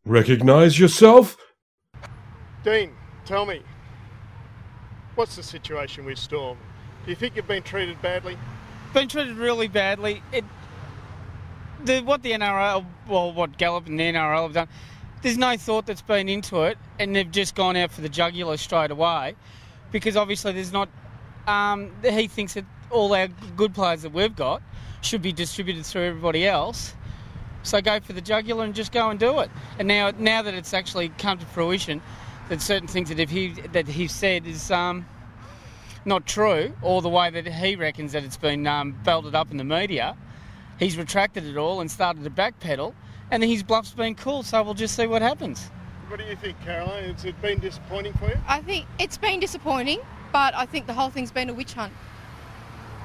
Recognise yourself? Dean, tell me, what's the situation with Storm? Do you think you've been treated badly? Been treated really badly. What the NRL, well, what Gallup and the NRL have done, there's no thought that's been into it, and they've just gone out for the jugular straight away, because obviously there's not. He thinks that all our good players that we've got should be distributed through everybody else. So go for the jugular and just go and do it. And now that it's actually come to fruition, that certain things that he said is not true, or the way that he reckons that it's been belted up in the media, he's retracted it all and started to backpedal, and his bluff's been called, so we'll just see what happens. What do you think, Caroline? Has it been disappointing for you? I think it's been disappointing, but I think the whole thing's been a witch hunt.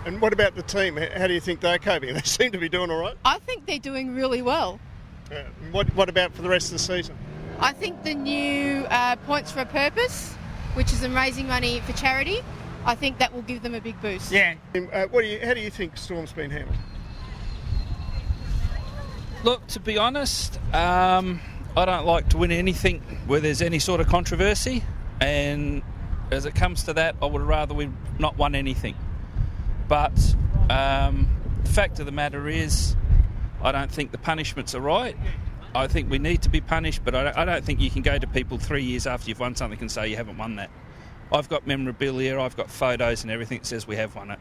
And what about the team? How do you think they're coping? They seem to be doing all right. I think they're doing really well. What about for the rest of the season? I think the new Points for a Purpose, which is raising money for charity, I think that will give them a big boost. Yeah. How do you think Storm's been handled? Look, to be honest, I don't like to win anything where there's any sort of controversy, and as it comes to that, I would rather we not won anything. But the fact of the matter is, I don't think the punishments are right. I think we need to be punished, but I don't think you can go to people 3 years after you've won something and say you haven't won that. I've got memorabilia, I've got photos and everything that says we have won it.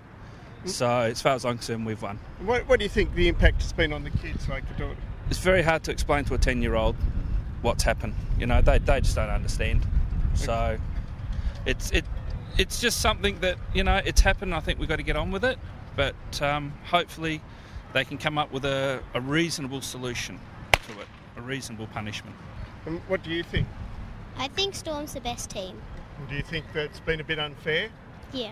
So as far as I'm concerned, we've won. What do you think the impact has been on the kids, like the daughter? It's very hard to explain to a 10-year-old what's happened. You know, they just don't understand. So it's just something that, you know, it's happened. I think we've got to get on with it. But hopefully they can come up with a reasonable solution to it, a reasonable punishment. And what do you think? I think Storm's the best team. Do you think that it's been a bit unfair? Yeah.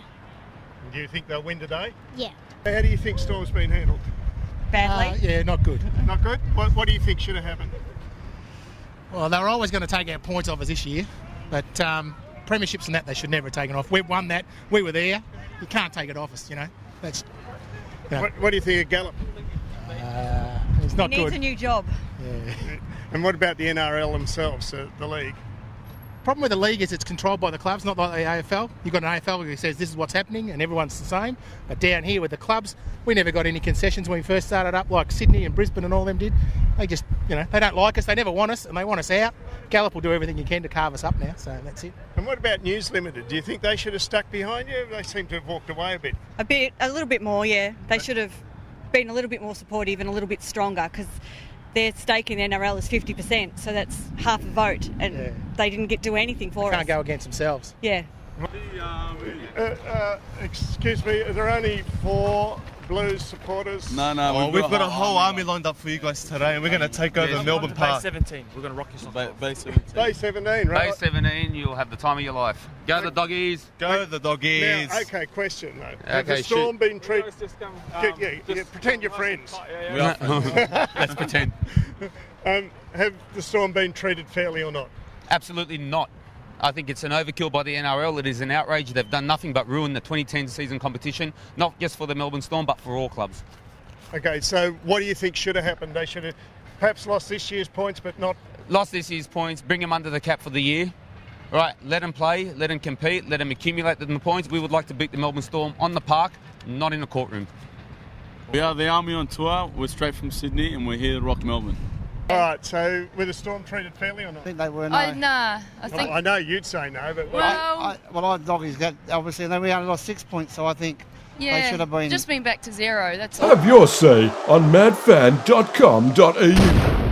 Do you think they'll win today? Yeah. How do you think Storm's been handled? Badly. Yeah, not good. Not good? What do you think should have happened? Well, they were always going to take our points off us this year, but premierships and that they should never have taken off. We've won that. We were there. You can't take it off us, you know. That's. You know. What do you think of Gallup? It's not good. He needs a new job. Yeah. And what about the NRL themselves, the league? Problem with the league is it's controlled by the clubs, not like the AFL. You've got an AFL who says this is what's happening and everyone's the same. But down here with the clubs, we never got any concessions when we first started up, like Sydney and Brisbane and all them did. They just, you know, they don't like us, they never want us, and they want us out. Gallup will do everything he can to carve us up now, so that's it. And what about News Limited? Do you think they should have stuck behind you? They seem to have walked away a bit. A little bit more, yeah. They should have been a little bit more supportive and a little bit stronger, because their stake in NRL is 50%, so that's half a vote, and they didn't do anything for us. They can't go against themselves. Yeah. Excuse me, are there only 4 Blues supporters? No, we've got a whole army lined up for you guys today, and we're going to take over Melbourne Park. Bay 17, we're going to rock you some. Bay 17. Bay 17, right? Bay 17, you'll have the time of your life. Go the doggies. Go the doggies. Now, okay, question though. Have the Storm been treated... pretend you're friends. We are friends. Let's pretend. Have the Storm been treated fairly or not? Absolutely not. I think it's an overkill by the NRL. It is an outrage. They've done nothing but ruin the 2010 season competition, not just for the Melbourne Storm, but for all clubs. Okay, so what do you think should have happened? They should have perhaps lost this year's points, but not... Lost this year's points, bring them under the cap for the year. All right, let them play, let them compete, let them accumulate them the points. We would like to beat the Melbourne Storm on the park, not in a courtroom. We are the Army on tour. We're straight from Sydney, and we're here to rock Melbourne. All right, so were the Storm treated fairly or not? I think they were, no. Nah. I know you'd say no, but... Well, doggies, obviously, then we only lost 6 points, so I think they should have been... just been back to 0, that's all. Have your say on madfan.com.au.